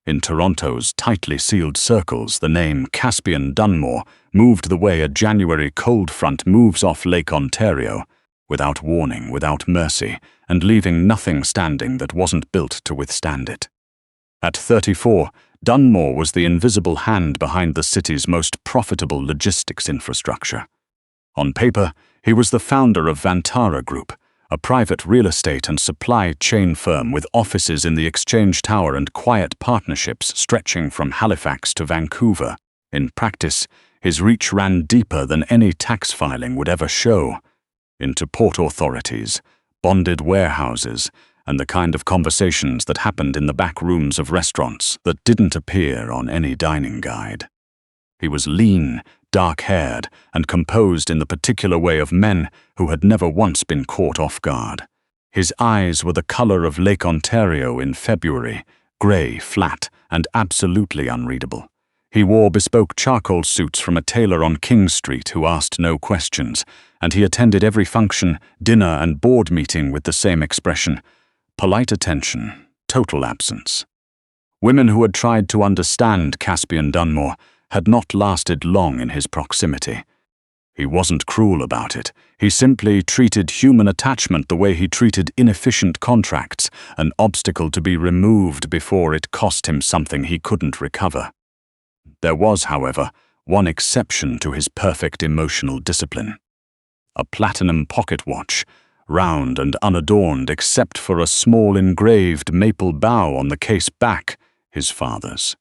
In Toronto's tightly sealed circles, the name Caspian Dunmore moved the way a January cold front moves off Lake Ontario, without warning, without mercy, and leaving nothing standing that wasn't built to withstand it. At 34, Dunmore was the invisible hand behind the city's most profitable logistics infrastructure. On paper, he was the founder of Vantara Group, a private real estate and supply chain firm with offices in the Exchange Tower and quiet partnerships stretching from Halifax to Vancouver. In practice, his reach ran deeper than any tax filing would ever show, into port authorities, bonded warehouses, and the kind of conversations that happened in the back rooms of restaurants that didn't appear on any dining guide. He was lean, dark-haired, and composed in the particular way of men who had never once been caught off guard. His eyes were the color of Lake Ontario in February, gray, flat, and absolutely unreadable. He wore bespoke charcoal suits from a tailor on King Street who asked no questions, and he attended every function, dinner, and board meeting with the same expression: polite attention, total absence. Women who had tried to understand Caspian Dunmore had not lasted long in his proximity. He wasn't cruel about it. He simply treated human attachment the way he treated inefficient contracts, an obstacle to be removed before it cost him something he couldn't recover. There was, however, one exception to his perfect emotional discipline. A platinum pocket watch, round and unadorned except for a small engraved maple bough on the case back, his father's.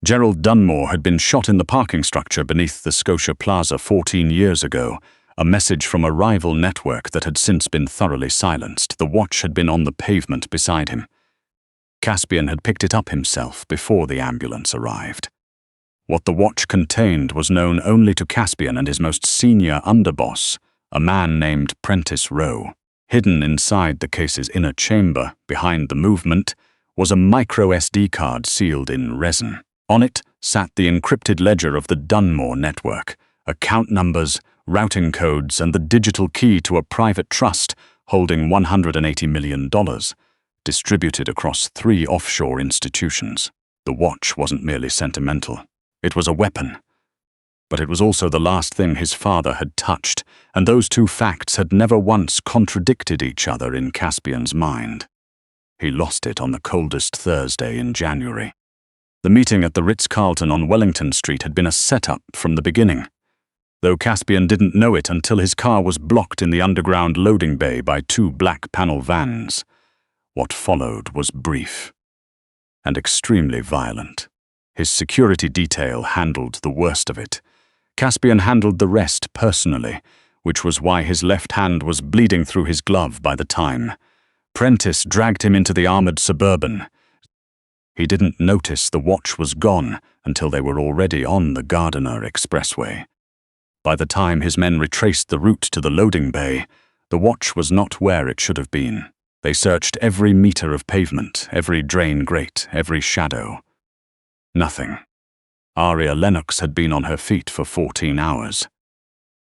Gerald Dunmore had been shot in the parking structure beneath the Scotia Plaza 14 years ago, a message from a rival network that had since been thoroughly silenced. The watch had been on the pavement beside him. Caspian had picked it up himself before the ambulance arrived. What the watch contained was known only to Caspian and his most senior underboss, a man named Prentice Rowe. Hidden inside the case's inner chamber, behind the movement, was a micro SD card sealed in resin. On it sat the encrypted ledger of the Dunmore network, account numbers, routing codes, and the digital key to a private trust holding $180 million, distributed across 3 offshore institutions. The watch wasn't merely sentimental. It was a weapon. But it was also the last thing his father had touched, and those two facts had never once contradicted each other in Caspian's mind. He lost it on the coldest Thursday in January. The meeting at the Ritz-Carlton on Wellington Street had been a setup from the beginning, though Caspian didn't know it until his car was blocked in the underground loading bay by 2 black panel vans. What followed was brief and extremely violent. His security detail handled the worst of it. Caspian handled the rest personally, which was why his left hand was bleeding through his glove by the time. Prentice dragged him into the armored Suburban. He didn't notice the watch was gone until they were already on the Gardiner Expressway. By the time his men retraced the route to the loading bay, the watch was not where it should have been. They searched every meter of pavement, every drain grate, every shadow. Nothing. Aria Lennox had been on her feet for 14 hours.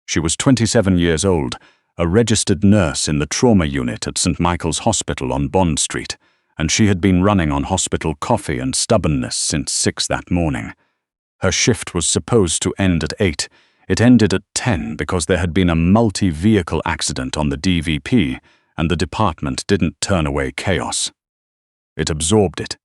She was 27 years old, a registered nurse in the trauma unit at St. Michael's Hospital on Bond Street, and she had been running on hospital coffee and stubbornness since 6 that morning. Her shift was supposed to end at 8. It ended at 10 because there had been a multi-vehicle accident on the DVP, and the department didn't turn away chaos. It absorbed it.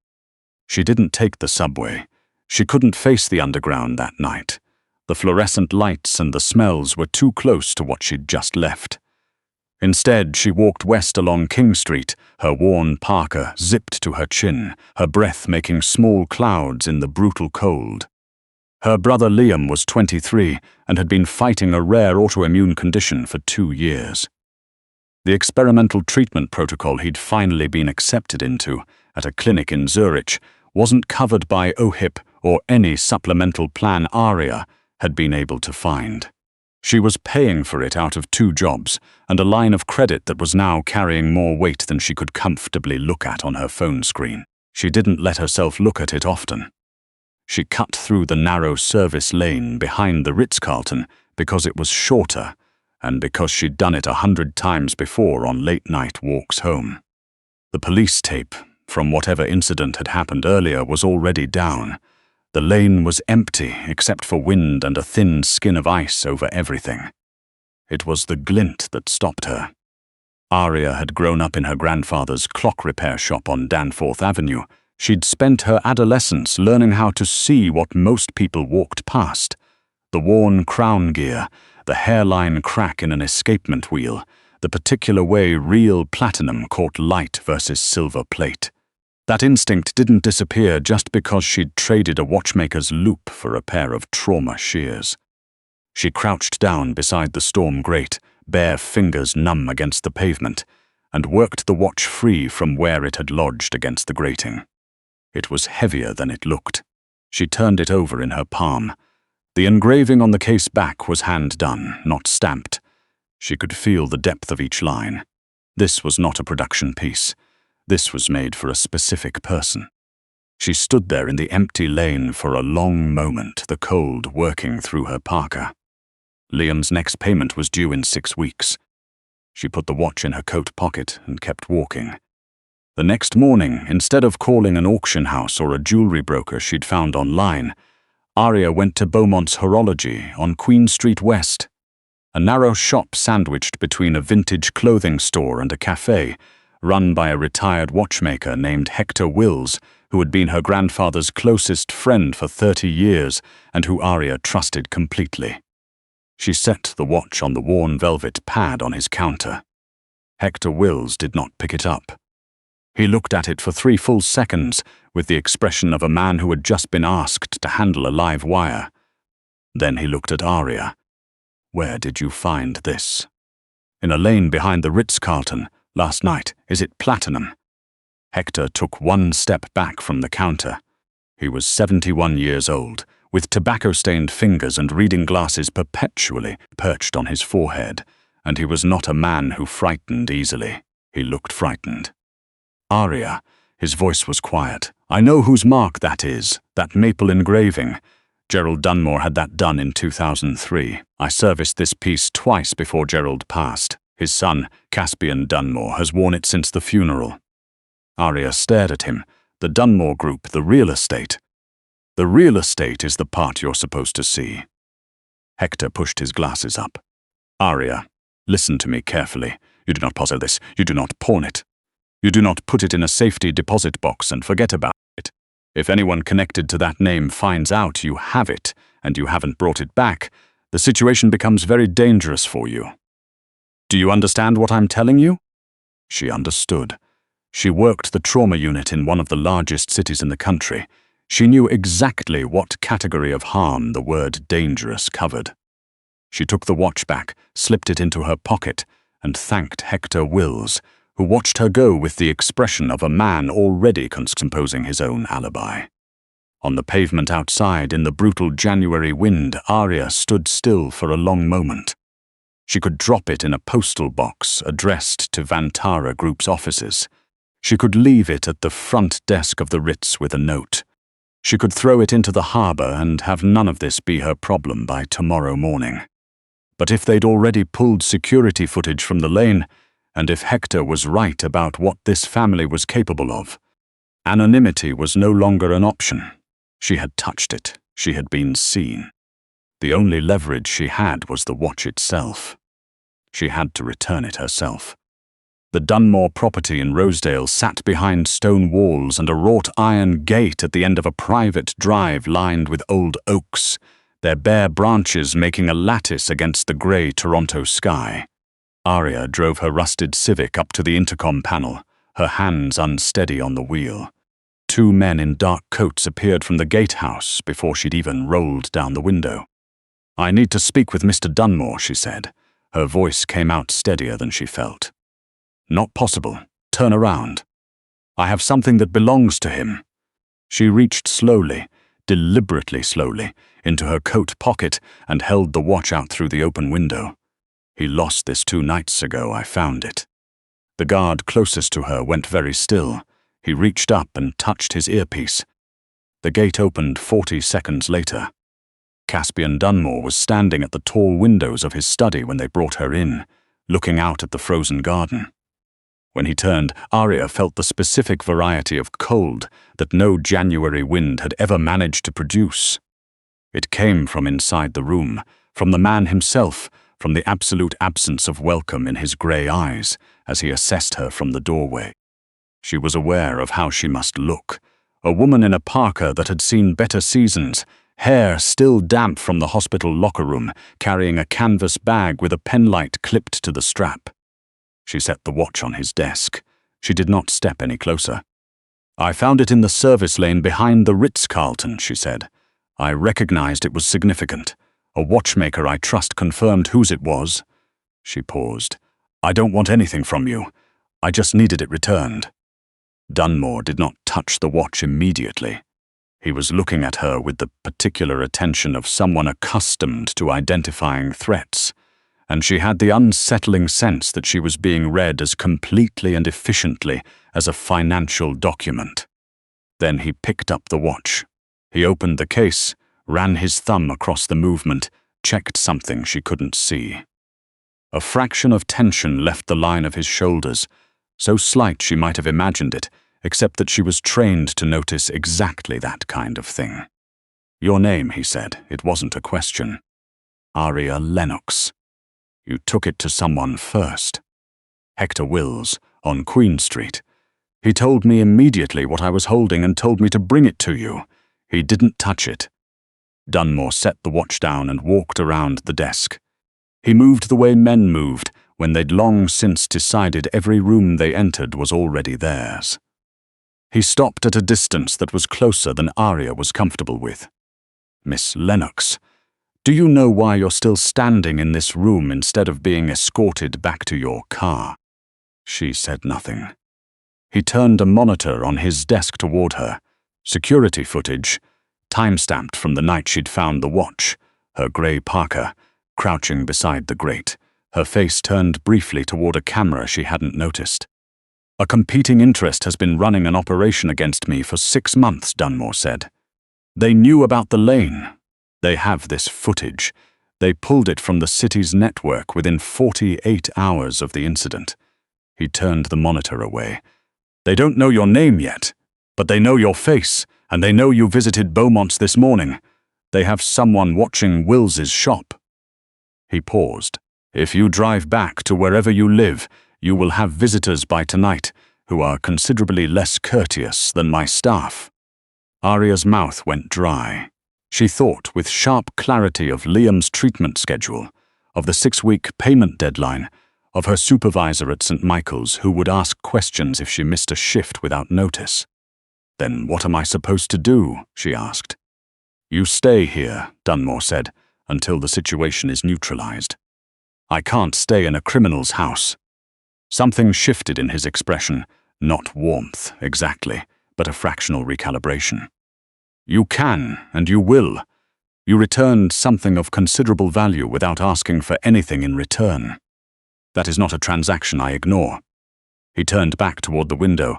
She didn't take the subway. She couldn't face the underground that night. The fluorescent lights and the smells were too close to what she'd just left. Instead, she walked west along King Street, her worn parka zipped to her chin, her breath making small clouds in the brutal cold. Her brother Liam was 23 and had been fighting a rare autoimmune condition for 2 years. The experimental treatment protocol he'd finally been accepted into, at a clinic in Zurich, wasn't covered by OHIP or any supplemental plan Aria had been able to find. She was paying for it out of 2 jobs and a line of credit that was now carrying more weight than she could comfortably look at on her phone screen. She didn't let herself look at it often. She cut through the narrow service lane behind the Ritz-Carlton because it was shorter and because she'd done it 100 times before on late-night walks home. The police tape, from whatever incident had happened earlier was already down. The lane was empty except for wind and a thin skin of ice over everything. It was the glint that stopped her. Aria had grown up in her grandfather's clock repair shop on Danforth Avenue. She'd spent her adolescence learning how to see what most people walked past. The worn crown gear, the hairline crack in an escapement wheel, the particular way real platinum caught light versus silver plate. That instinct didn't disappear just because she'd traded a watchmaker's loop for a pair of trauma shears. She crouched down beside the storm grate, bare fingers numb against the pavement, and worked the watch free from where it had lodged against the grating. It was heavier than it looked. She turned it over in her palm. The engraving on the case back was hand-done, not stamped. She could feel the depth of each line. This was not a production piece. This was made for a specific person. She stood there in the empty lane for a long moment, the cold working through her parka. Liam's next payment was due in 6 weeks. She put the watch in her coat pocket and kept walking. The next morning, instead of calling an auction house or a jewelry broker she'd found online, Aria went to Beaumont's Horology on Queen Street West, a narrow shop sandwiched between a vintage clothing store and a cafe, run by a retired watchmaker named Hector Wills, who had been her grandfather's closest friend for 30 years and who Aria trusted completely. She set the watch on the worn velvet pad on his counter. Hector Wills did not pick it up. He looked at it for 3 full seconds with the expression of a man who had just been asked to handle a live wire. Then he looked at Aria. "Where did you find this?" "In a lane behind the Ritz-Carlton. Last night. Is it platinum?" Hector took 1 step back from the counter. He was 71 years old, with tobacco-stained fingers and reading glasses perpetually perched on his forehead, and he was not a man who frightened easily. He looked frightened. "Aria," his voice was quiet, "I know whose mark that is, that maple engraving. Gerald Dunmore had that done in 2003. I serviced this piece twice before Gerald passed. His son, Caspian Dunmore, has worn it since the funeral." Aria stared at him. "The Dunmore Group, the real estate." "The real estate is the part you're supposed to see." Hector pushed his glasses up. "Aria, listen to me carefully. You do not puzzle this. You do not pawn it. You do not put it in a safety deposit box and forget about it. If anyone connected to that name finds out you have it and you haven't brought it back, the situation becomes very dangerous for you. Do you understand what I'm telling you?" She understood. She worked the trauma unit in one of the largest cities in the country. She knew exactly what category of harm the word dangerous covered. She took the watch back, slipped it into her pocket, and thanked Hector Wills, who watched her go with the expression of a man already composing his own alibi. On the pavement outside, in the brutal January wind, Aria stood still for a long moment. She could drop it in a postal box addressed to Vantara Group's offices. She could leave it at the front desk of the Ritz with a note. She could throw it into the harbor and have none of this be her problem by tomorrow morning. But if they'd already pulled security footage from the lane, and if Hector was right about what this family was capable of, anonymity was no longer an option. She had touched it. She had been seen. The only leverage she had was the watch itself. She had to return it herself. The Dunmore property in Rosedale sat behind stone walls and a wrought iron gate at the end of a private drive lined with old oaks, their bare branches making a lattice against the grey Toronto sky. Aria drove her rusted Civic up to the intercom panel, her hands unsteady on the wheel. 2 men in dark coats appeared from the gatehouse before she'd even rolled down the window. "I need to speak with Mr. Dunmore," she said. Her voice came out steadier than she felt. "Not possible. Turn around. I have something that belongs to him." She reached slowly, deliberately slowly, into her coat pocket and held the watch out through the open window. "He lost this 2 nights ago. I found it." The guard closest to her went very still. He reached up and touched his earpiece. The gate opened 40 seconds later. Caspian Dunmore was standing at the tall windows of his study when they brought her in, looking out at the frozen garden. When he turned, Aria felt the specific variety of cold that no January wind had ever managed to produce. It came from inside the room, from the man himself, from the absolute absence of welcome in his grey eyes as he assessed her from the doorway. She was aware of how she must look, a woman in a parka that had seen better seasons, hair still damp from the hospital locker room, carrying a canvas bag with a penlight clipped to the strap. She set the watch on his desk. She did not step any closer. "I found it in the service lane behind the Ritz-Carlton," she said. "I recognized it was significant. A watchmaker I trust confirmed whose it was." She paused. "I don't want anything from you. I just needed it returned." Dunmore did not touch the watch immediately. He was looking at her with the particular attention of someone accustomed to identifying threats, and she had the unsettling sense that she was being read as completely and efficiently as a financial document. Then he picked up the watch. He opened the case, ran his thumb across the movement, checked something she couldn't see. A fraction of tension left the line of his shoulders, so slight she might have imagined it, except that she was trained to notice exactly that kind of thing. "Your name," he said. It wasn't a question. "Aria Lennox. You took it to someone first." "Hector Wills, on Queen Street. He told me immediately what I was holding and told me to bring it to you. He didn't touch it." Dunmore set the watch down and walked around the desk. He moved the way men moved when they'd long since decided every room they entered was already theirs. He stopped at a distance that was closer than Aria was comfortable with. "Miss Lennox, do you know why you're still standing in this room instead of being escorted back to your car?" She said nothing. He turned a monitor on his desk toward her. Security footage, time-stamped from the night she'd found the watch, her grey parka, crouching beside the grate, her face turned briefly toward a camera she hadn't noticed. "A competing interest has been running an operation against me for 6 months, Dunmore said. They knew about the lane. They have this footage. They pulled it from the city's network within 48 hours of the incident." He turned the monitor away. "They don't know your name yet, but they know your face, and they know you visited Beaumont's this morning. They have someone watching Wills's shop." He paused. "If you drive back to wherever you live, you will have visitors by tonight who are considerably less courteous than my staff." Aria's mouth went dry. She thought with sharp clarity of Liam's treatment schedule, of the 6-week payment deadline, of her supervisor at St. Michael's who would ask questions if she missed a shift without notice. "Then what am I supposed to do?" she asked. "You stay here," Dunmore said, "until the situation is neutralized." "I can't stay in a criminal's house." Something shifted in his expression, not warmth, exactly, but a fractional recalibration. "You can, and you will. You returned something of considerable value without asking for anything in return. That is not a transaction I ignore." He turned back toward the window.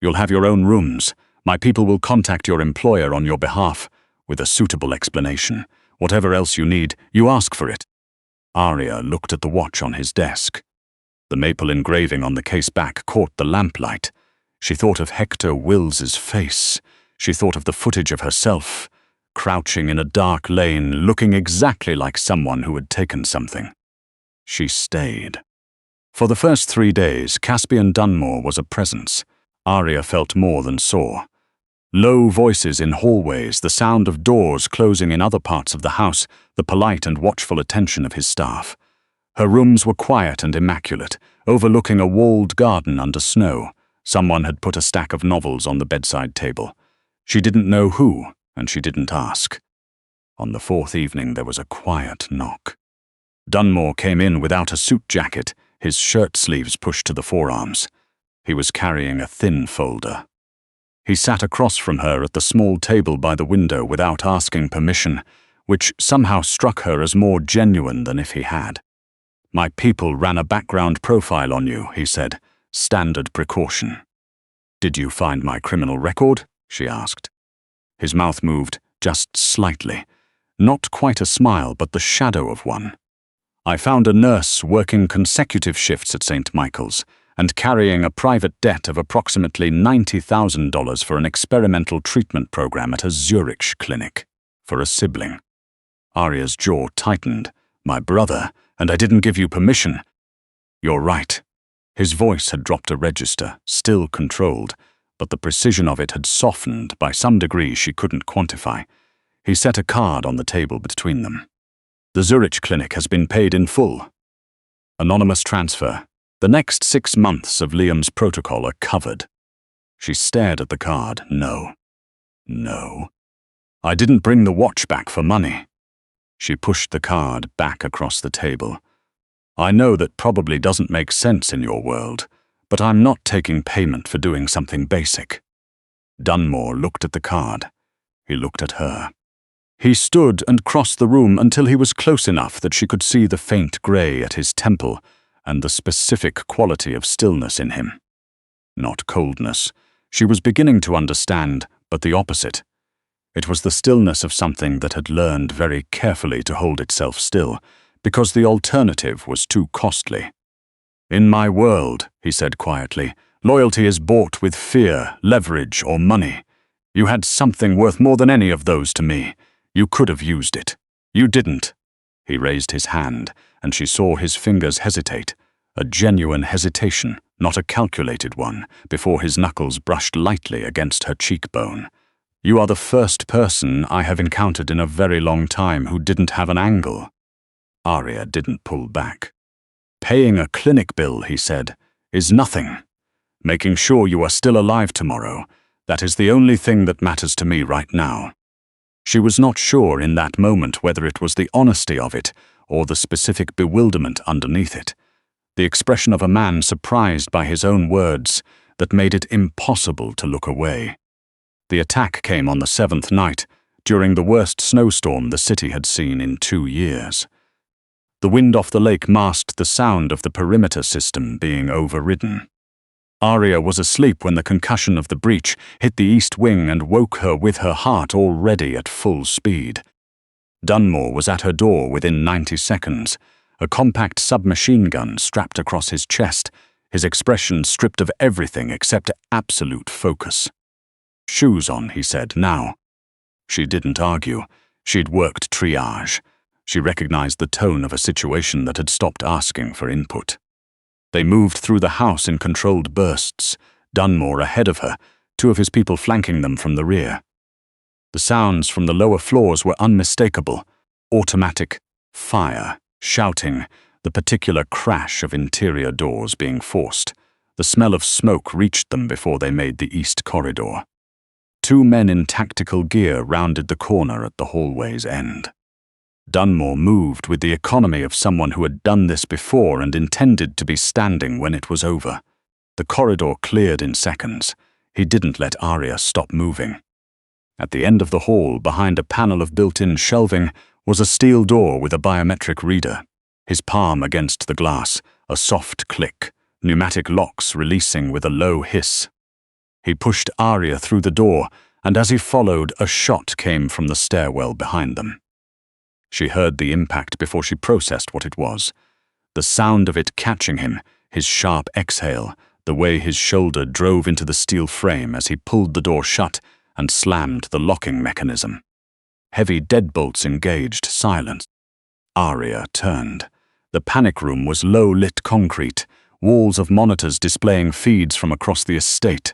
"You'll have your own rooms. My people will contact your employer on your behalf, with a suitable explanation. Whatever else you need, you ask for it." Aria looked at the watch on his desk. The maple engraving on the case back caught the lamplight. She thought of Hector Wills's face. She thought of the footage of herself, crouching in a dark lane, looking exactly like someone who had taken something. She stayed. For the first 3 days, Caspian Dunmore was a presence. Aria felt more than saw. Low voices in hallways, the sound of doors closing in other parts of the house, the polite and watchful attention of his staff. Her rooms were quiet and immaculate, overlooking a walled garden under snow. Someone had put a stack of novels on the bedside table. She didn't know who, and she didn't ask. On the 4th evening there was a quiet knock. Dunmore came in without a suit jacket, his shirt sleeves pushed to the forearms. He was carrying a thin folder. He sat across from her at the small table by the window without asking permission, which somehow struck her as more genuine than if he had. "My people ran a background profile on you," he said. "Standard precaution." "Did you find my criminal record?" she asked. His mouth moved, just slightly. Not quite a smile, but the shadow of one. "I found a nurse working consecutive shifts at St. Michael's, and carrying a private debt of approximately $90,000 for an experimental treatment program at a Zurich clinic for a sibling. Aria's jaw tightened. My brother, and I didn't give you permission. You're right. His voice had dropped a register, still controlled, but the precision of it had softened by some degree she couldn't quantify. He set a card on the table between them. The Zurich clinic has been paid in full. Anonymous transfer. The next 6 months of Liam's protocol are covered. She stared at the card. No. No. I didn't bring the watch back for money. She pushed the card back across the table. I know that probably doesn't make sense in your world, but I'm not taking payment for doing something basic. Dunmore looked at the card. He looked at her. He stood and crossed the room until he was close enough that she could see the faint grey at his temple and the specific quality of stillness in him. Not coldness. She was beginning to understand, but the opposite. It was the stillness of something that had learned very carefully to hold itself still, because the alternative was too costly. In my world, he said quietly, loyalty is bought with fear, leverage, or money. You had something worth more than any of those to me. You could have used it. You didn't. He raised his hand, and she saw his fingers hesitate, a genuine hesitation, not a calculated one, before his knuckles brushed lightly against her cheekbone. You are the first person I have encountered in a very long time who didn't have an angle. Aria didn't pull back. Paying a clinic bill, he said, is nothing. Making sure you are still alive tomorrow, that is the only thing that matters to me right now. She was not sure in that moment whether it was the honesty of it or the specific bewilderment underneath it, the expression of a man surprised by his own words that made it impossible to look away. The attack came on the 7th night, during the worst snowstorm the city had seen in 2 years. The wind off the lake masked the sound of the perimeter system being overridden. Aria was asleep when the concussion of the breach hit the east wing and woke her with her heart already at full speed. Dunmore was at her door within 90 seconds, a compact submachine gun strapped across his chest, his expression stripped of everything except absolute focus. Shoes on, he said, now. She didn't argue. She'd worked triage. She recognized the tone of a situation that had stopped asking for input. They moved through the house in controlled bursts, Dunmore ahead of her, 2 of his people flanking them from the rear. The sounds from the lower floors were unmistakable. Automatic, fire, shouting, the particular crash of interior doors being forced. The smell of smoke reached them before they made the east corridor. 2 men in tactical gear rounded the corner at the hallway's end. Dunmore moved with the economy of someone who had done this before and intended to be standing when it was over. The corridor cleared in seconds. He didn't let Aria stop moving. At the end of the hall, behind a panel of built-in shelving, was a steel door with a biometric reader. His palm against the glass, a soft click, pneumatic locks releasing with a low hiss. He pushed Aria through the door, and as he followed, a shot came from the stairwell behind them. She heard the impact before she processed what it was. The sound of it catching him, his sharp exhale, the way his shoulder drove into the steel frame as he pulled the door shut and slammed the locking mechanism. Heavy deadbolts engaged, silent. Aria turned. The panic room was low-lit concrete, walls of monitors displaying feeds from across the estate.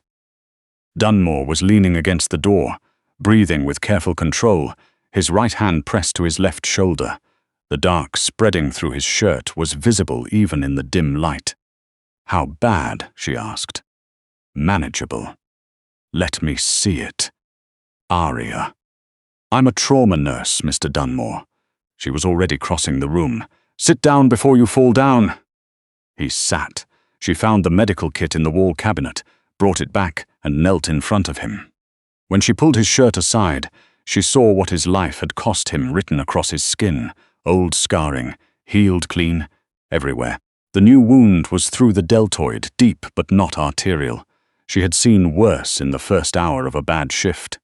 Dunmore was leaning against the door, breathing with careful control, his right hand pressed to his left shoulder. The dark spreading through his shirt was visible even in the dim light. How bad? She asked. Manageable. Let me see it. Aria. I'm a trauma nurse, Mr. Dunmore. She was already crossing the room. Sit down before you fall down. He sat. She found the medical kit in the wall cabinet, brought it back, and knelt in front of him. When she pulled his shirt aside, she saw what his life had cost him written across his skin, old scarring, healed clean, everywhere. The new wound was through the deltoid, deep but not arterial. She had seen worse in the first hour of a bad shift.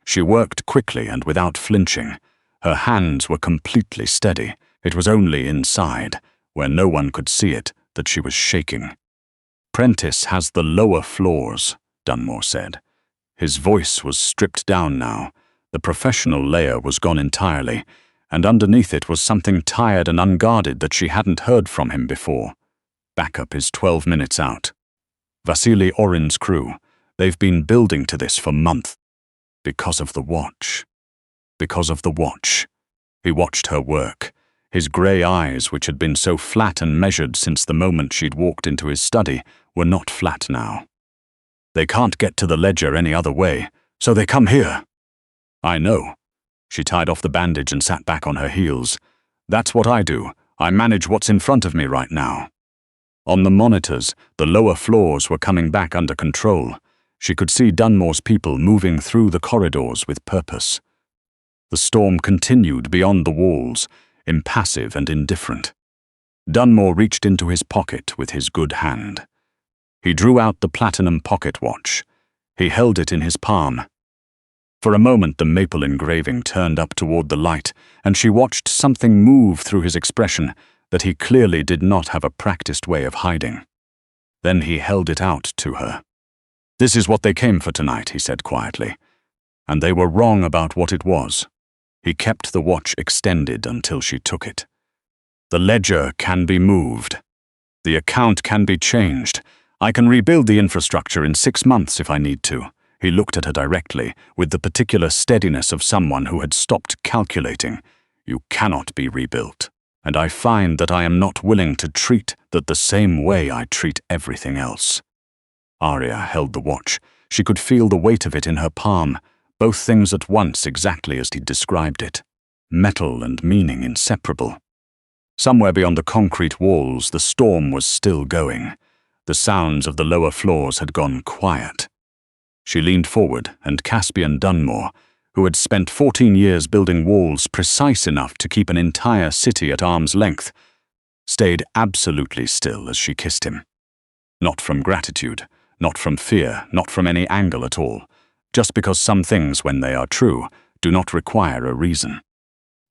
She worked quickly and without flinching. Her hands were completely steady. It was only inside, where no one could see it, that she was shaking. Prentice has the lower floors, Dunmore said. His voice was stripped down now. The professional layer was gone entirely, and underneath it was something tired and unguarded that she hadn't heard from him before. Backup is 12 minutes out. Vasily Orin's crew, they've been building to this for months. Because of the watch. Because of the watch. He watched her work. His grey eyes, which had been so flat and measured since the moment she'd walked into his study, were not flat now. They can't get to the ledger any other way, so they come here. I know. She tied off the bandage and sat back on her heels. That's what I do. I manage what's in front of me right now. On the monitors, the lower floors were coming back under control. She could see Dunmore's people moving through the corridors with purpose. The storm continued beyond the walls, impassive and indifferent. Dunmore reached into his pocket with his good hand. He drew out the platinum pocket watch. He held it in his palm. For a moment the maple engraving turned up toward the light, and she watched something move through his expression that he clearly did not have a practiced way of hiding. Then he held it out to her. "This is what they came for tonight," he said quietly. And they were wrong about what it was. He kept the watch extended until she took it. "The ledger can be moved. The account can be changed. I can rebuild the infrastructure in 6 months if I need to." He looked at her directly, with the particular steadiness of someone who had stopped calculating. "You cannot be rebuilt, and I find that I am not willing to treat that the same way I treat everything else." Aria held the watch. She could feel the weight of it in her palm, both things at once exactly as he'd described it. Metal and meaning inseparable. Somewhere beyond the concrete walls, the storm was still going. The sounds of the lower floors had gone quiet. She leaned forward, and Caspian Dunmore, who had spent 14 years building walls precise enough to keep an entire city at arm's length, stayed absolutely still as she kissed him. Not from gratitude, not from fear, not from any angle at all, just because some things, when they are true, do not require a reason.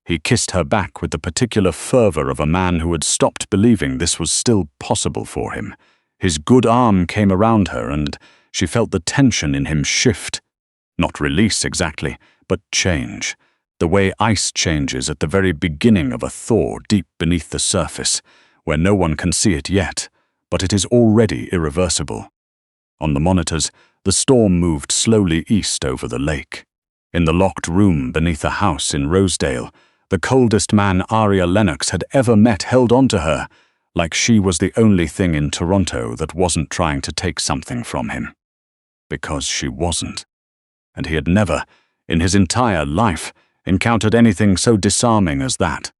He kissed her back with the particular fervor of a man who had stopped believing this was still possible for him. His good arm came around her, and she felt the tension in him shift. Not release exactly, but change. The way ice changes at the very beginning of a thaw deep beneath the surface, where no one can see it yet, but it is already irreversible. On the monitors, the storm moved slowly east over the lake. In the locked room beneath a house in Rosedale, the coldest man Aria Lennox had ever met held on to her, like she was the only thing in Toronto that wasn't trying to take something from him. Because she wasn't. And he had never, in his entire life, encountered anything so disarming as that.